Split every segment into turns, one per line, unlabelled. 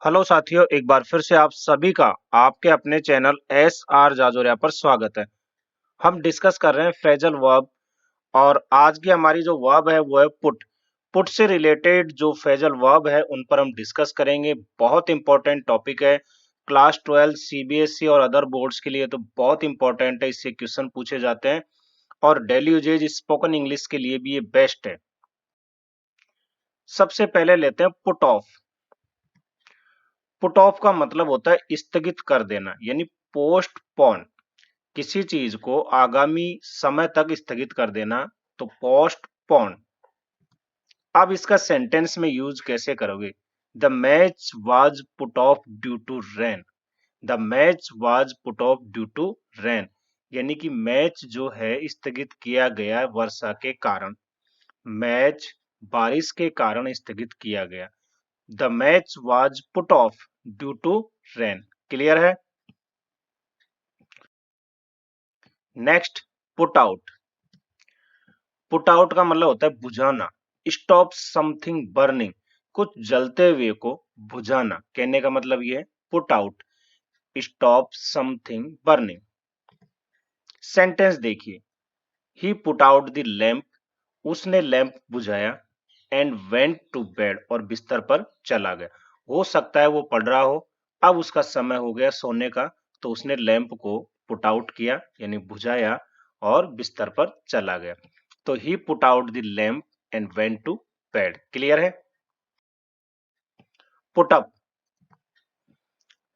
Hello साथियों, एक बार फिर से आप सभी का आपके अपने चैनल एस आर जाजोरिया पर स्वागत है। हम डिस्कस कर रहे हैं फ्रेजल वर्ब और आज की हमारी जो वर्ब है वो है पुट। पुट से रिलेटेड जो फ्रेजल वर्ब है उन पर हम डिस्कस करेंगे। बहुत इंपॉर्टेंट टॉपिक है। क्लास 12 सीबीएसई और अदर बोर्ड्स के लिए तो बहुत इंपॉर्टेंट है, इससे क्वेश्चन पूछे जाते हैं और डेली यूजेज स्पोकन इंग्लिश के लिए भी ये बेस्ट है। सबसे पहले लेते हैं पुट ऑफ। पुट ऑफ का मतलब होता है स्थगित कर देना, यानी पोस्टपोन। किसी चीज को आगामी समय तक स्थगित कर देना, तो पोस्टपोन। अब इसका सेंटेंस में यूज कैसे करोगे? The match was put off due to rain. The match was put off due to rain, यानी कि मैच जो है स्थगित किया गया वर्षा के कारण। मैच बारिश के कारण स्थगित किया गया। The match was put off due to rain. Clear है? Next, put out. Put out का मतलब होता है बुझाना। स्टॉप समथिंग बर्निंग, कुछ जलते हुए को बुझाना। कहने का मतलब ये है put out, stop something burning. Sentence देखिए, he put out the lamp, उसने लैंप बुझाया। एंड वेंट टू बेड, और बिस्तर पर चला गया। हो सकता है वो पढ़ रहा हो, अब उसका समय हो गया सोने का, तो उसने लैंप को पुट आउट किया यानी बुझाया और बिस्तर पर चला गया। तो he put out the lamp and went to bed. Clear है? पुटअप।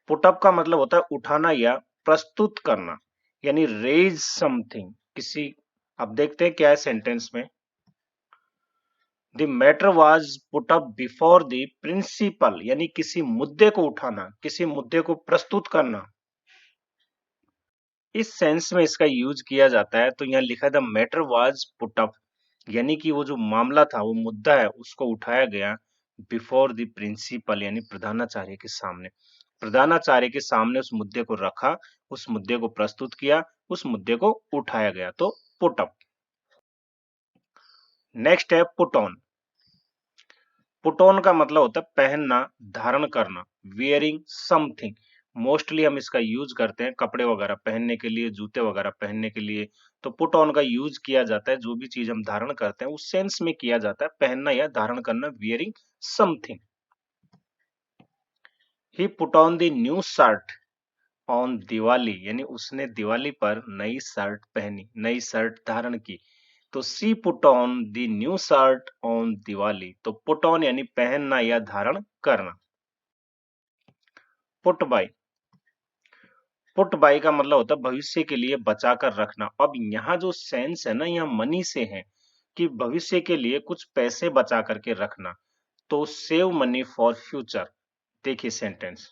पुटअप का मतलब होता है उठाना या प्रस्तुत करना, यानी रेज समथिंग किसी। अब देखते हैं क्या है सेंटेंस में। The matter was put up before the principal, यानी किसी मुद्दे को उठाना, किसी मुद्दे को प्रस्तुत करना। इस सेंस में इसका यूज किया जाता है। तो यहाँ लिखा है the matter was put up, यानी कि वो जो मामला था, वो मुद्दा है, उसको उठाया गया बिफोर द प्रिंसिपल, यानी प्रधानाचार्य के सामने। प्रधानाचार्य के सामने उस मुद्दे को रखा, उस मुद्दे को प्रस्तुत किया, उस मुद्दे को उठाया गया, तो पुट अप। नेक्स्ट है पुट ऑन। पुट ऑन का मतलब होता है पहनना, धारण करना। वियरिंग समथिंग, मोस्टली हम इसका यूज करते हैं कपड़े वगैरह पहनने के लिए, जूते वगैरह पहनने के लिए। तो पुट ऑन का यूज किया जाता है जो भी चीज हम धारण करते हैं उस सेंस में किया जाता है, पहनना या धारण करना। Wearing something. He put on the new shirt on Diwali, यानी उसने दिवाली पर नई शर्ट पहनी, नई शर्ट धारण की। तो see put on the new shirt on Diwali. तो पुट ऑन यानी पहनना या धारण करना। Put buy. पुट बाय का मतलब होता है भविष्य के लिए बचा कर रखना। अब यहाँ जो सेंस है ना, यहाँ मनी से है कि भविष्य के लिए कुछ पैसे बचा करके रखना। तो सेव मनी फॉर फ्यूचर। देखिए sentence,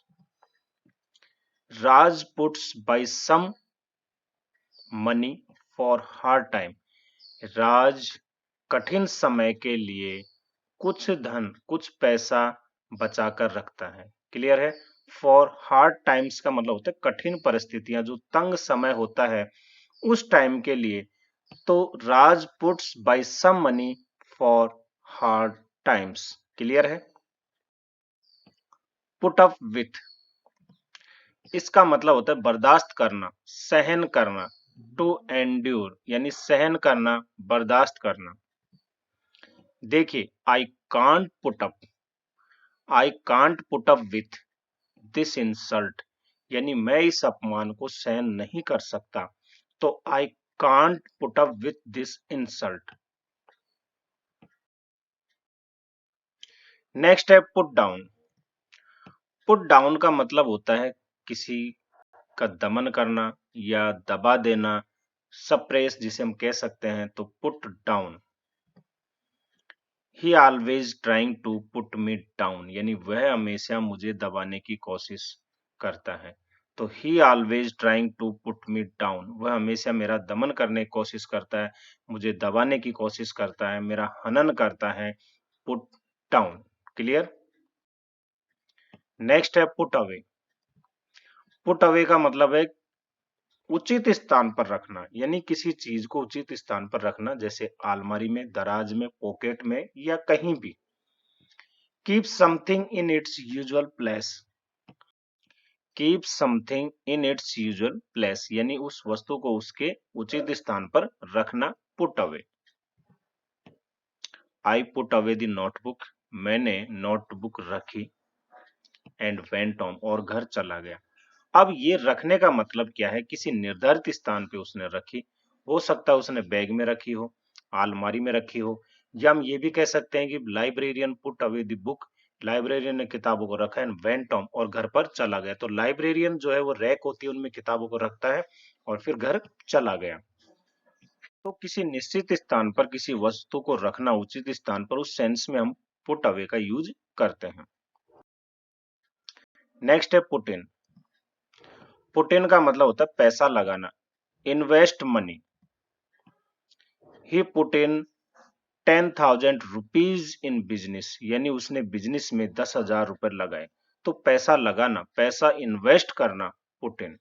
Raj puts by some money for hard time. Raj कठिन समय के लिए कुछ धन, कुछ पैसा बचा कर रखता है। क्लियर है? फॉर हार्ड टाइम्स का मतलब होता है कठिन परिस्थितियां, जो तंग समय होता है उस टाइम के लिए। तो Raj puts by some money for hard times. Clear है? पुट अप विथ, इसका मतलब होता है बर्दाश्त करना, सहन करना। टू एंड्योर यानी सहन करना, बर्दाश्त करना। देखिए, I can't put up with this insult, यानी मैं इस अपमान को सहन नहीं कर सकता। तो I can't put up with this insult. Next है पुट डाउन। पुट डाउन का मतलब होता है किसी का दमन करना या दबा देना, सप्रेस जिसे हम कह सकते हैं। तो put down. He always trying to put me down, यानी वह हमेशा मुझे दबाने की कोशिश करता है। तो he always trying to put me down, वह हमेशा मेरा दमन करने की कोशिश करता है, मुझे दबाने की कोशिश करता है, मेरा हनन करता है। Put down. क्लियर? नेक्स्ट है पुट अवे। पुट अवे का मतलब है उचित स्थान पर रखना, यानी किसी चीज को उचित स्थान पर रखना, जैसे अलमारी में, दराज में, पॉकेट में या कहीं भी। Keep something in its usual place. Keep something in its usual place यानी उस वस्तु को उसके उचित स्थान पर रखना। Put away. I put away the notebook. मैंने नोटबुक रखी। एंड वेंट होम और घर चला गया। अब ये रखने का मतलब क्या है? किसी निर्धारित स्थान पे उसने रखी। हो सकता है उसने बैग में रखी हो, अलमारी में रखी हो, या हम ये भी कह सकते हैं कि librarian put away the book. Librarian ने किताबों को रखा एंड वेंट होम और घर पर चला गया। तो लाइब्रेरियन जो है वो रैक होती है उनमें किताबों को रखता है और फिर घर चला गया। तो किसी निश्चित स्थान पर किसी वस्तु को रखना, उचित स्थान पर, उस सेंस में हम पुट अवे का यूज करते हैं। नेक्स्ट है पुट इन। पुट इन का मतलब होता है पैसा लगाना, invest money. He put in 10,000 rupees in business यानी उसने बिजनेस में 10,000 रुपए लगाए। तो पैसा लगाना, पैसा इन्वेस्ट करना, पुट इन।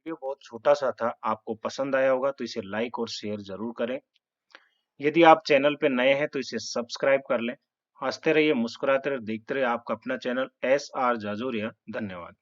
वीडियो बहुत छोटा सा था, आपको पसंद आया होगा तो इसे लाइक और शेयर जरूर करें। यदि आप चैनल पे नए हैं तो इसे सब्सक्राइब कर लें। हंसते रहिए, मुस्कुराते रहिए, देखते रहिए आपका अपना चैनल SR जाजोरिया। धन्यवाद।